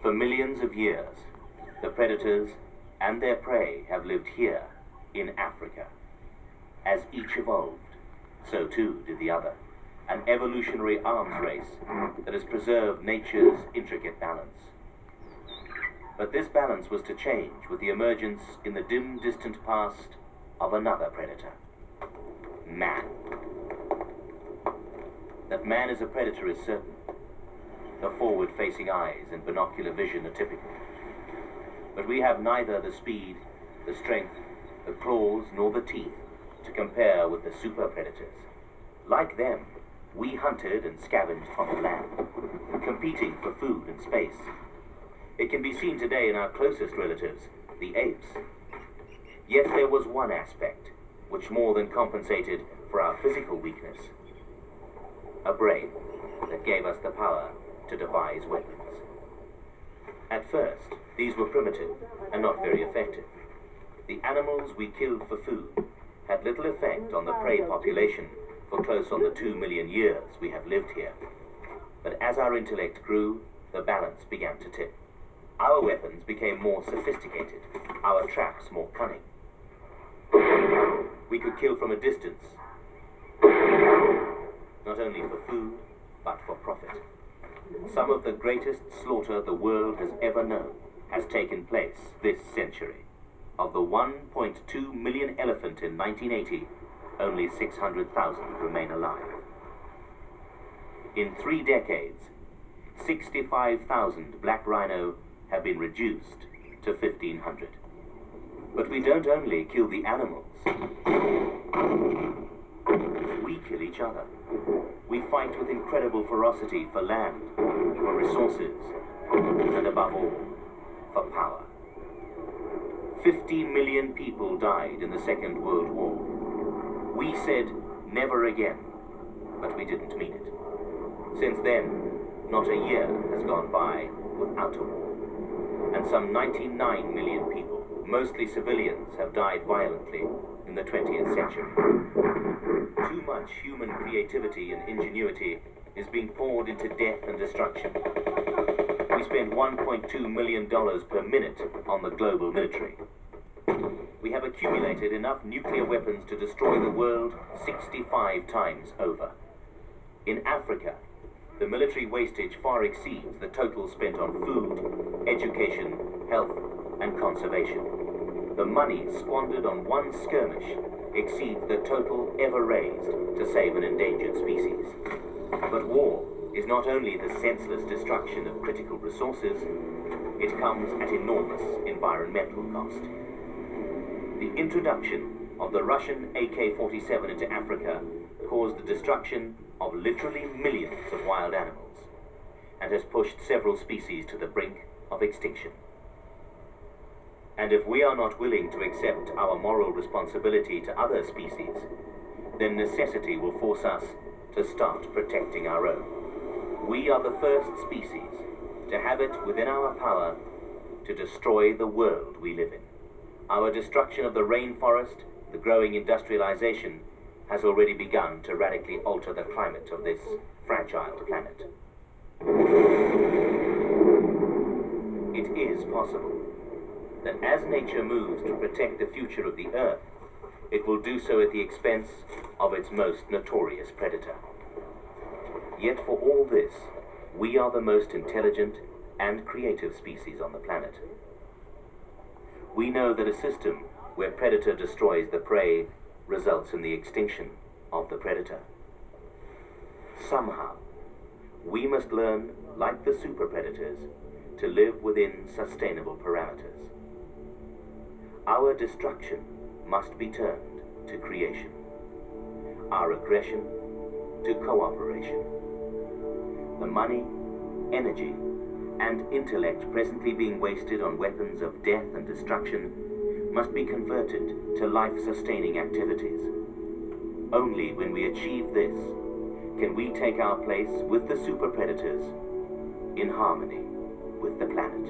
For millions of years, the predators and their prey have lived here in Africa. As each evolved, so too did the other. An evolutionary arms race that has preserved nature's intricate balance. But this balance was to change with the emergence in the dim, distant past of another predator, man. That man is a predator is certain. The forward-facing eyes and binocular vision are typical. But we have neither the speed, the strength, the claws, nor the teeth to compare with the super predators. Like them, we hunted and scavenged from the land, competing for food and space. It can be seen today in our closest relatives, the apes. Yet there was one aspect which more than compensated for our physical weakness. A brain that gave us the power to devise weapons. At first, these were primitive and not very effective. The animals we killed for food had little effect on the prey population for close on the 2 million years we have lived here. But as our intellect grew, the balance began to tip. Our weapons became more sophisticated, our traps more cunning. We could kill from a distance, not only for food, but for profit. Some of the greatest slaughter the world has ever known has taken place this century. Of the 1.2 million elephant in 1980, only 600,000 remain alive. In 3 decades, 65,000 black rhino have been reduced to 1,500. But we don't only kill the animals, we kill each other. We fight with incredible ferocity for land, for resources, and above all, for power. 50 million people died in the Second World War. We said, never again, but we didn't mean it. Since then, not a year has gone by without a war. And some 99 million people, mostly civilians, have died violently in the 20th century. Too much human creativity and ingenuity is being poured into death and destruction. We spend $1.2 million per minute on the global military. We have accumulated enough nuclear weapons to destroy the world 65 times over. In Africa, the military wastage far exceeds the total spent on food, education, health, and conservation. The money squandered on one skirmish exceeds the total ever raised to save an endangered species. But war is not only the senseless destruction of critical resources, it comes at enormous environmental cost. The introduction of the Russian AK-47 into Africa caused the destruction of literally millions of wild animals and has pushed several species to the brink of extinction. And if we are not willing to accept our moral responsibility to other species, then necessity will force us to start protecting our own. We are the first species to have it within our power to destroy the world we live in. Our destruction of the rainforest, the growing industrialization, has already begun to radically alter the climate of this fragile planet. It is possible that as nature moves to protect the future of the Earth, it will do so at the expense of its most notorious predator. Yet for all this, we are the most intelligent and creative species on the planet. We know that a system where predator destroys the prey results in the extinction of the predator. Somehow, we must learn, like the super predators, to live within sustainable parameters. Our destruction must be turned to creation. Our aggression to cooperation. The money, energy, and intellect presently being wasted on weapons of death and destruction must be converted to life-sustaining activities. Only when we achieve this can we take our place with the super predators in harmony with the planet.